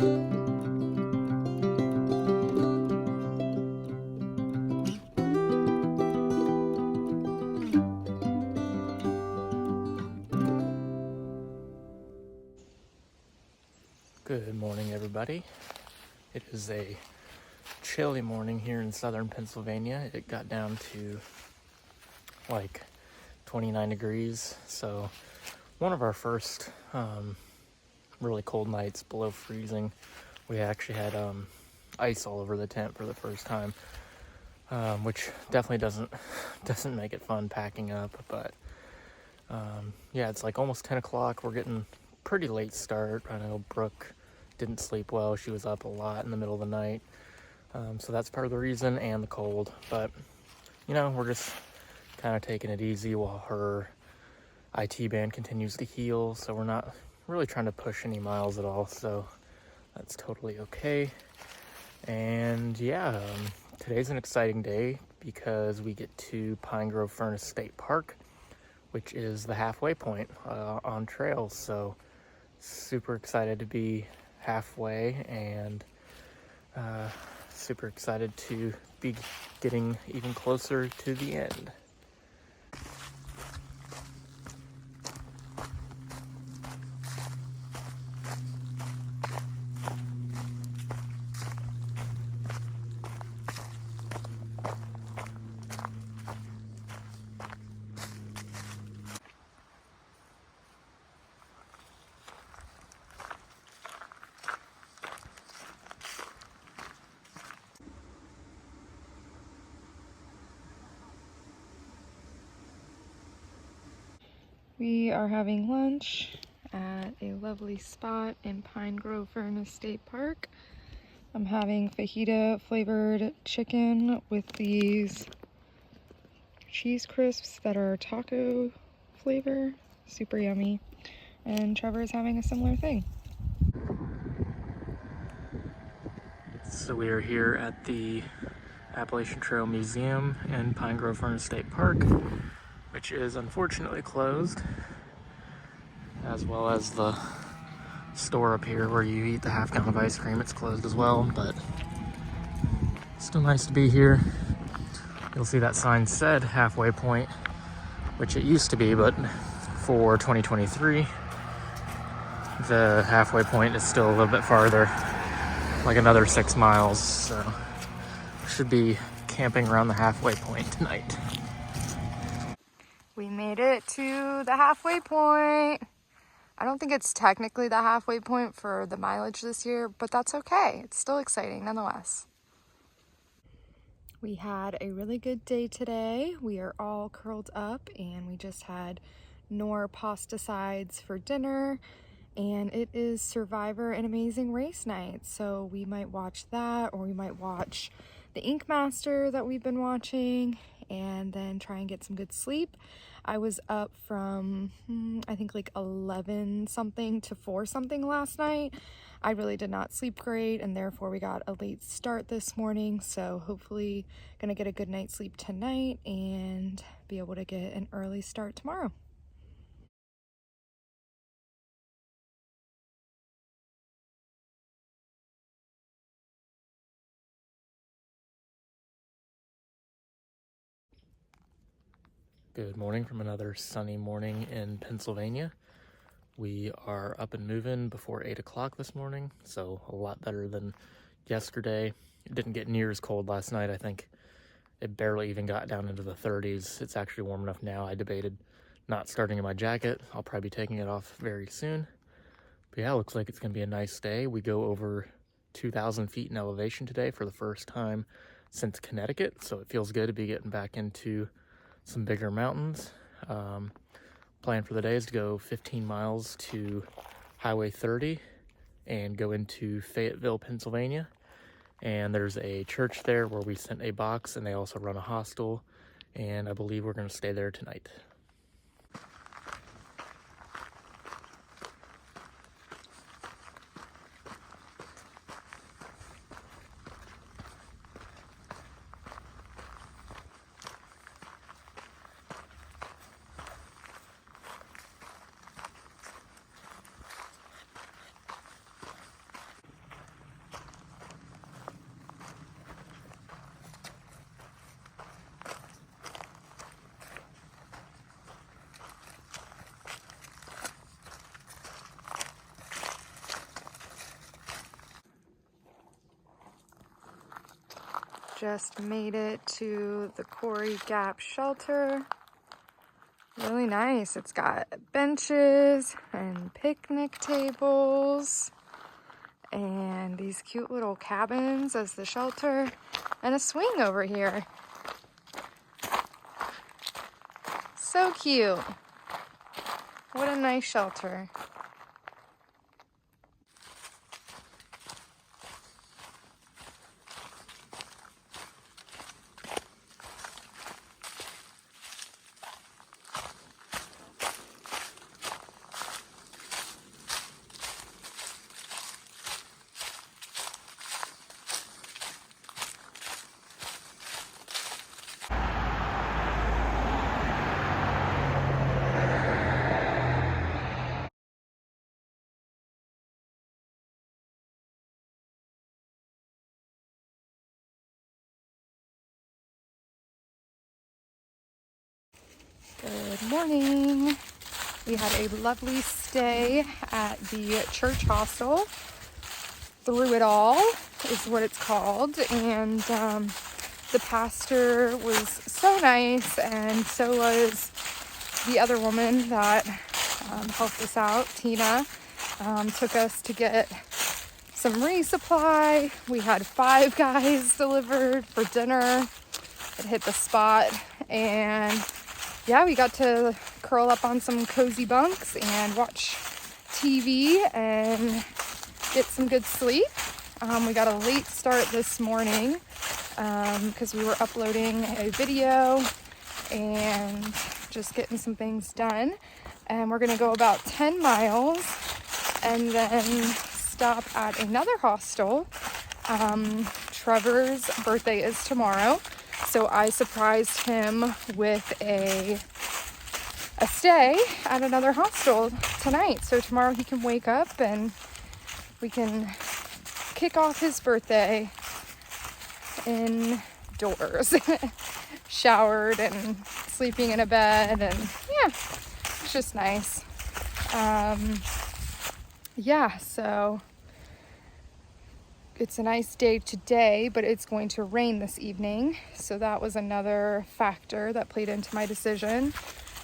Good morning, everybody. It is a chilly morning here in southern Pennsylvania. It got down to like 29 degrees, so one of our first really cold nights below freezing. We actually had ice all over the tent for the first time, which definitely doesn't make it fun packing up, but yeah, it's like almost 10 o'clock. We're getting pretty late start. I know Brooke didn't sleep well. She was up a lot in the middle of the night. So that's part of the reason, and the cold. But, you know, we're just kind of taking it easy while her IT band continues to heal. So we're not really trying to push any miles at all. So that's totally okay. And yeah, today's an exciting day because we get to Pine Grove Furnace State Park, which is the halfway point on trails. So super excited to be halfway, and super excited to be getting even closer to the end. We are having lunch at a lovely spot in Pine Grove Furnace State Park. I'm having fajita flavored chicken with these cheese crisps that are taco flavor, super yummy. And Trevor is having a similar thing. So we are here at the Appalachian Trail Museum in Pine Grove Furnace State Park, which is unfortunately closed, as well as the store up here where you eat the half-gallon of ice cream. It's closed as well, but still nice to be here. You'll see that sign said halfway point, which it used to be, but for 2023, the halfway point is still a little bit farther, like another 6 miles, so should be camping around the halfway point tonight. We made it to the halfway point. I don't think it's technically the halfway point for the mileage this year, but that's okay. It's still exciting nonetheless. We had a really good day today. We are all curled up and we just had Knorr pasta sides for dinner, and it is Survivor and Amazing Race night. So we might watch that, or we might watch the Ink Master that we've been watching, and then try and get some good sleep. I was up from I think like 11 something to 4 something last night. I really did not sleep great, and therefore we got a late start this morning. So hopefully gonna get a good night's sleep tonight and be able to get an early start tomorrow. Good morning from another sunny morning in Pennsylvania. We are up and moving before 8 o'clock this morning, so a lot better than yesterday. It didn't get near as cold last night. I think it barely even got down into the 30s. It's actually warm enough now. I debated not starting in my jacket. I'll probably be taking it off very soon. But yeah, it looks like it's going to be a nice day. We go over 2,000 feet in elevation today for the first time since Connecticut, so it feels good to be getting back into some bigger mountains. Plan for the day is to go 15 miles to Highway 30 and go into Fayetteville, Pennsylvania. And there's a church there where we sent a box, and they also run a hostel, and I believe we're going to stay there tonight. Just made it to the Quarry Gap shelter. Really nice. It's got benches and picnic tables and these cute little cabins as the shelter and a swing over here. So cute. What a nice shelter. Good morning. We had a lovely stay at the church hostel. Thru It All is what it's called, and the pastor was so nice, and so was the other woman that helped us out, Tina. Took us to get some resupply. We had 5 guys delivered for dinner. It hit the spot, and yeah, we got to curl up on some cozy bunks and watch TV and get some good sleep. We got a late start this morning because we were uploading a video and just getting some things done. And we're gonna go about 10 miles and then stop at another hostel. Trevor's birthday is tomorrow, so I surprised him with a stay at another hostel tonight. So tomorrow he can wake up and we can kick off his birthday indoors. Showered and sleeping in a bed, and yeah, it's just nice. Yeah, so it's a nice day today, but it's going to rain this evening. So that was another factor that played into my decision.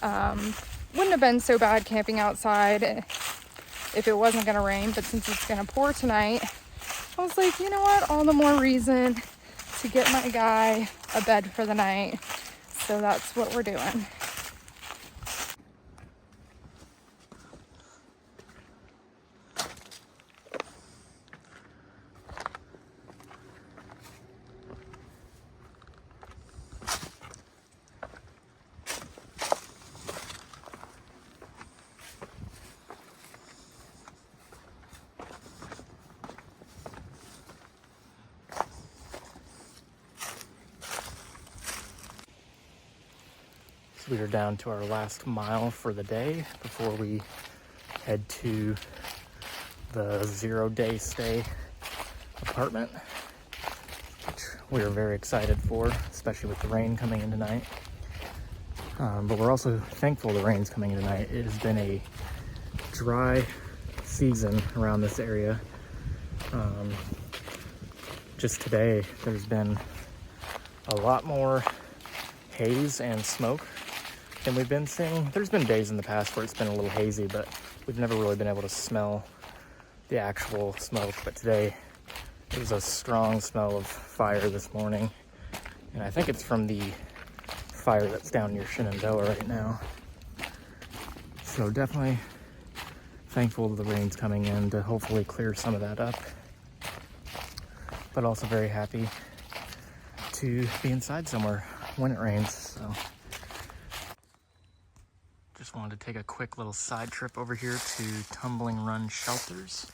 Wouldn't have been so bad camping outside if it wasn't going to rain, but since it's going to pour tonight, I was like, you know what, all the more reason to get my guy a bed for the night. So that's what we're doing. So we are down to our last mile for the day before we head to the 0-day stay apartment, which we are very excited for, especially with the rain coming in tonight. But we're also thankful the rain's coming in tonight. It has been a dry season around this area. Just today, there's been a lot more haze and smoke than we've been seeing. There's been days in the past where it's been a little hazy, but we've never really been able to smell the actual smoke. But today, there was a strong smell of fire this morning, and I think it's from the fire that's down near Shenandoah right now. So definitely thankful the rain's coming in to hopefully clear some of that up, but also very happy to be inside somewhere when it rains. So just wanted to take a quick little side trip over here to Tumbling Run Shelters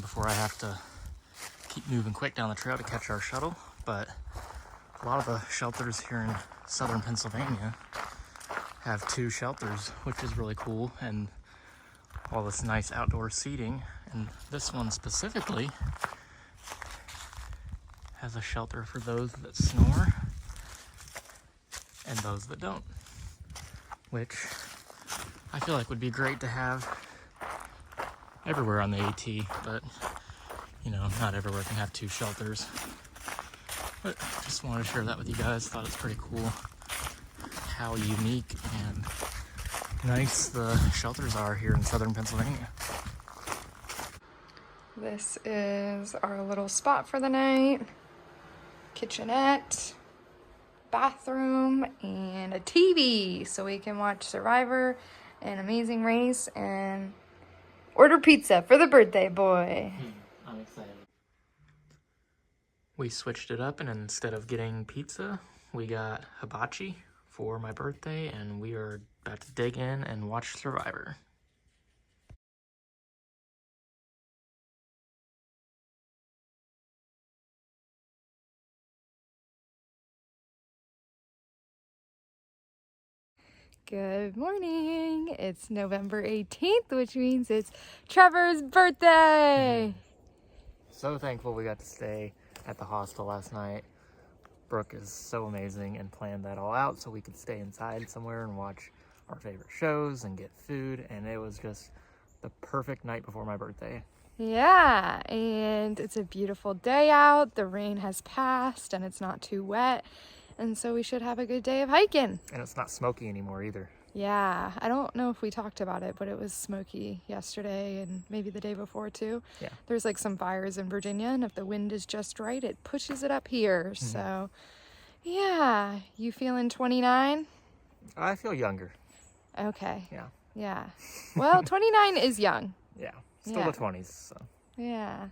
before I have to keep moving quick down the trail to catch our shuttle. But a lot of the shelters here in southern Pennsylvania have 2 shelters, which is really cool, and all this nice outdoor seating. And this one specifically has a shelter for those that snore and those that don't, which I feel like would be great to have everywhere on the AT, but you know, not everywhere can have 2 shelters. But just wanted to share that with you guys. Thought it's pretty cool how unique and nice the shelters are here in southern Pennsylvania. This is our little spot for the night. Kitchenette, bathroom, and a TV so we can watch Survivor and Amazing Race and order pizza for the birthday boy. I'm excited. We switched it up, and instead of getting pizza, we got hibachi for my birthday, and we are about to dig in and watch Survivor. Good morning. It's November 18th, which means it's Trevor's birthday. So thankful we got to stay at the hostel last night. Brooke is so amazing and planned that all out so we could stay inside somewhere and watch our favorite shows and get food, and it was just the perfect night before my birthday. Yeah, and it's a beautiful day out. The rain has passed and it's not too wet, and so we should have a good day of hiking. And it's not smoky anymore either. Yeah, I don't know if we talked about it, but it was smoky yesterday and maybe the day before too. Yeah. There's like some fires in Virginia, and if the wind is just right, it pushes it up here. So, yeah. You feeling 29? I feel younger. Okay. Yeah. Yeah. Well, 29 is young. Yeah. Still Yeah. the 20s, so. Yeah.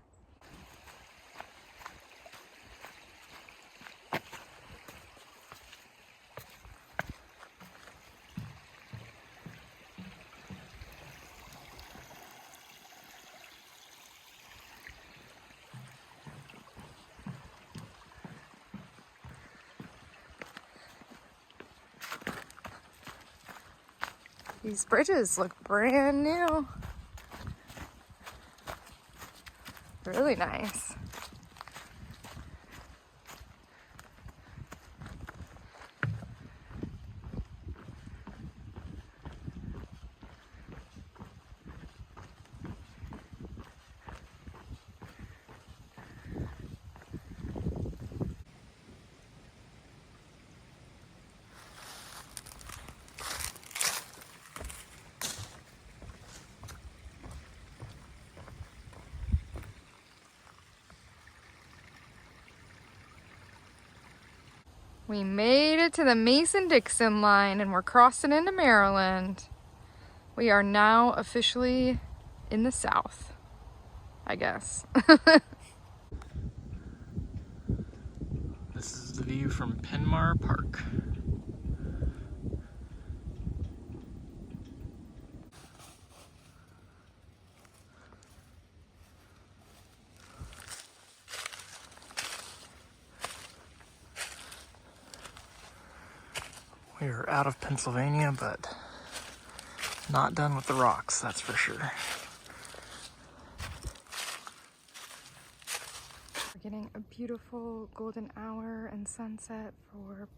These bridges look brand new. Really nice. We made it to the Mason-Dixon line and we're crossing into Maryland. We are now officially in the South, I guess. This is the view from Penmar Park. We are out of Pennsylvania, but not done with the rocks, that's for sure. We're getting a beautiful golden hour and sunset for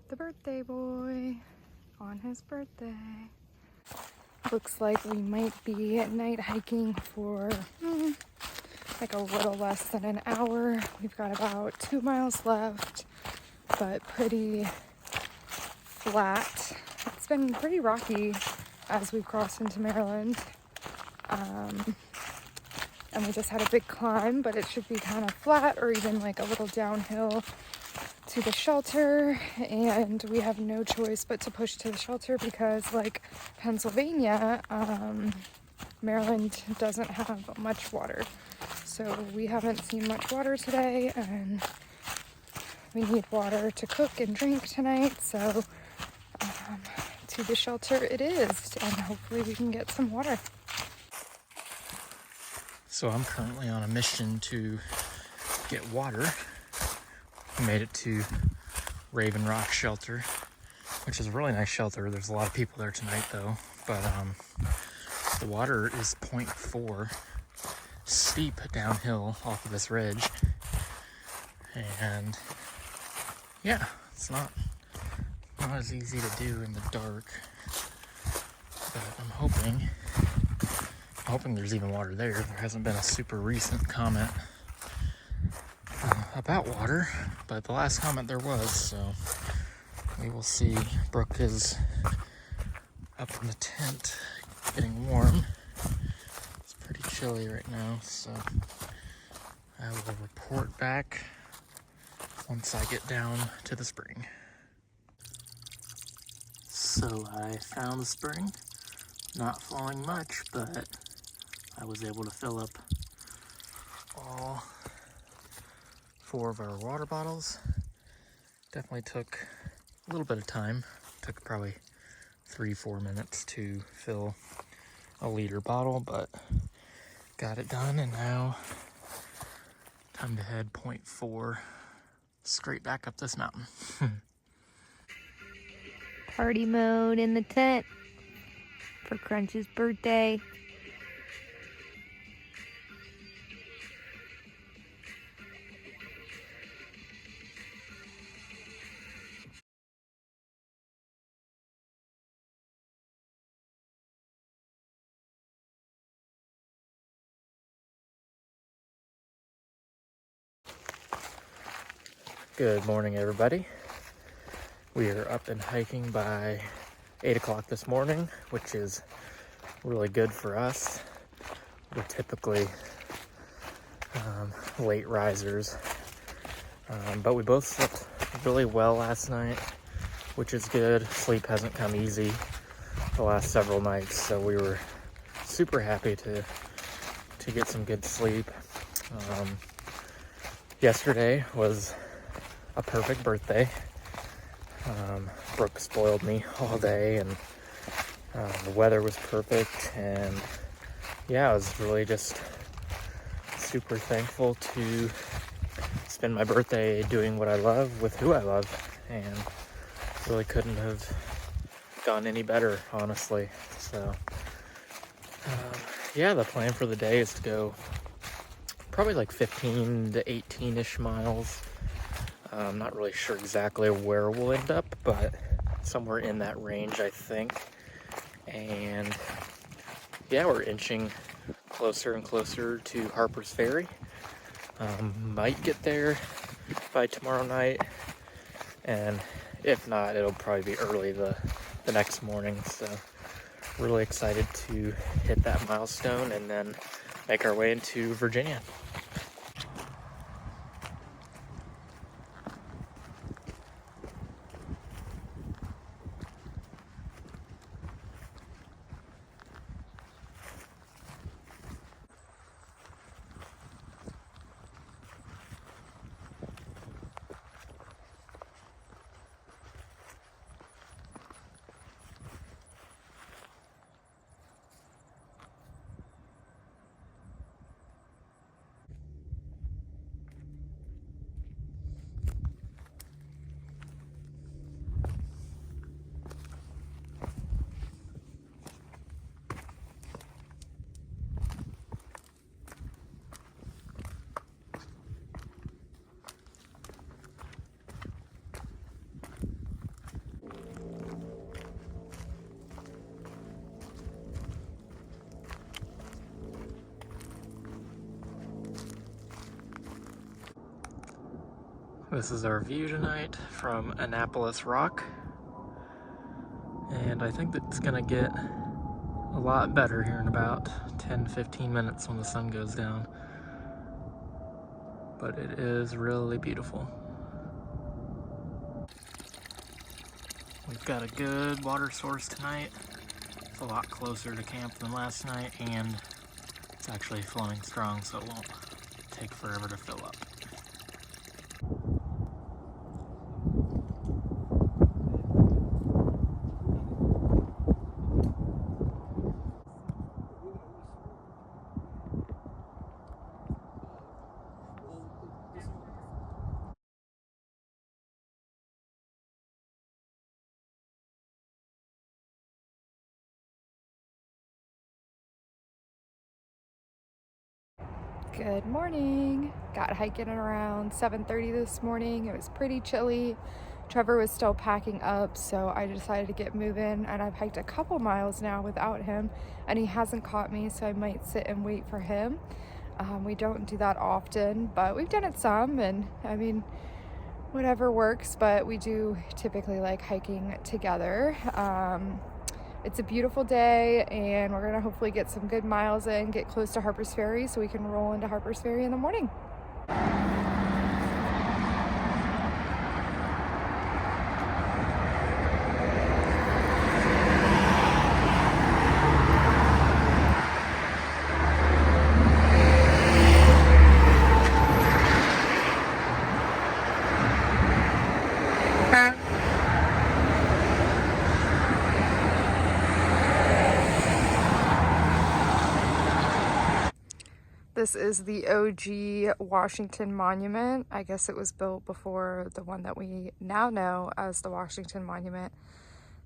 the birthday boy on his birthday. Looks like we might be night hiking for like a little less than an hour. We've got about 2 miles left, but pretty flat. It's been pretty rocky as we've crossed into Maryland. And we just had a big climb, but it should be kind of flat or even like a little downhill to the shelter. And we have no choice but to push to the shelter because, like Pennsylvania, Maryland doesn't have much water. So we haven't seen much water today, and we need water to cook and drink tonight. So to the shelter it is, and hopefully we can get some water. So I'm currently on a mission to get water. We made it to Raven Rock Shelter, which is a really nice shelter. There's a lot of people there tonight though, but the water is 0.4 steep downhill off of this ridge, and yeah, it's not as easy to do in the dark, but I'm hoping there's even water there. There hasn't been a super recent comment about water, but the last comment there was, so we will see. Brooke is up in the tent getting warm. It's pretty chilly right now, so I will report back once I get down to the spring. So I found the spring, not flowing much, but I was able to fill up all 4 of our water bottles. Definitely took a little bit of time. Took probably 3-4 minutes to fill a liter bottle, but got it done, and now time to head 0.4 straight back up this mountain. Party mode in the tent for Crunch's birthday. Good morning, everybody. We are up and hiking by 8 o'clock this morning, which is really good for us. We're typically late risers, but we both slept really well last night, which is good. Sleep hasn't come easy the last several nights, so we were super happy to get some good sleep. Yesterday was a perfect birthday. Brooke spoiled me all day, and the weather was perfect, and yeah, I was really just super thankful to spend my birthday doing what I love with who I love, and really couldn't have gone any better, honestly. So yeah, the plan for the day is to go probably like 15 to 18-ish miles. I'm not really sure exactly where we'll end up, but somewhere in that range, I think. And yeah, we're inching closer and closer to Harper's Ferry. Might get there by tomorrow night, and if not, it'll probably be early the next morning. So really excited to hit that milestone and then make our way into Virginia. This is our view tonight from Annapolis Rock, and I think that it's gonna get a lot better here in about 10-15 minutes when the sun goes down, but it is really beautiful. We've got a good water source tonight. It's a lot closer to camp than last night, and it's actually flowing strong, so it won't take forever to fill up. Good morning. Got hiking at around 7:30 this morning. It was pretty chilly. Trevor was still packing up, so I decided to get moving, and I've hiked a couple miles now without him, and he hasn't caught me, so I might sit and wait for him. We don't do that often, but we've done it some, and I mean, whatever works, but we do typically like hiking together. It's a beautiful day, and we're gonna hopefully get some good miles in, get close to Harper's Ferry so we can roll into Harper's Ferry in the morning. This is the OG Washington Monument. I guess it was built before the one that we now know as the Washington Monument.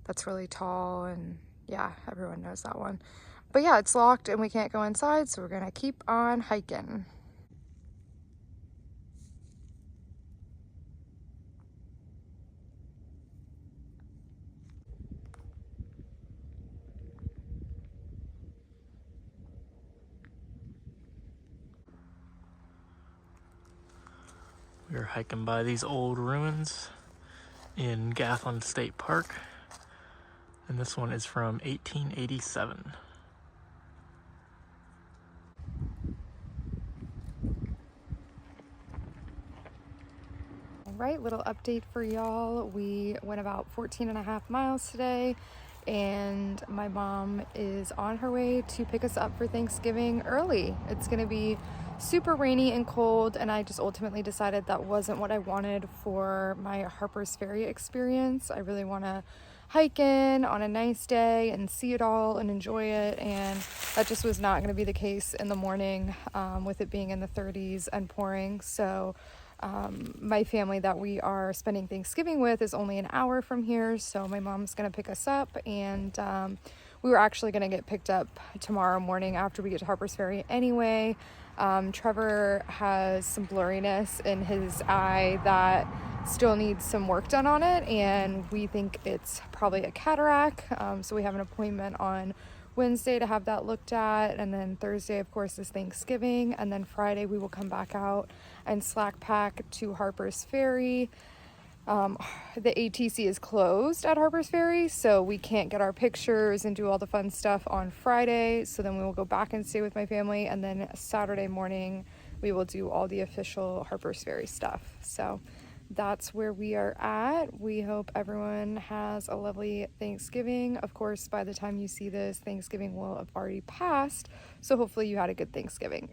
That's really tall, and yeah, everyone knows that one. But yeah, it's locked and we can't go inside, so we're gonna keep on hiking. We were hiking by these old ruins in Gathland State Park, and this one is from 1887. All right, little update for y'all. We went about 14.5 miles today, and my mom is on her way to pick us up for Thanksgiving early. It's gonna be super rainy and cold, and I just ultimately decided that wasn't what I wanted for my Harper's Ferry experience. I really want to hike in on a nice day and see it all and enjoy it, and that just was not going to be the case in the morning, with it being in the 30s and pouring. So my family that we are spending Thanksgiving with is only an hour from here, so my mom's gonna pick us up, and we were actually gonna get picked up tomorrow morning after we get to Harper's Ferry anyway. Trevor has some blurriness in his eye that still needs some work done on it, and we think it's probably a cataract, so we have an appointment on Wednesday to have that looked at, and then Thursday, of course, is Thanksgiving, and then Friday we will come back out and slack pack to Harper's Ferry. The ATC is closed at Harper's Ferry, so we can't get our pictures and do all the fun stuff on Friday, so then we will go back and stay with my family, and then Saturday morning we will do all the official Harper's Ferry stuff. So that's where we are at. We hope everyone has a lovely Thanksgiving. Of course, by the time you see this, Thanksgiving will have already passed, so hopefully you had a good Thanksgiving.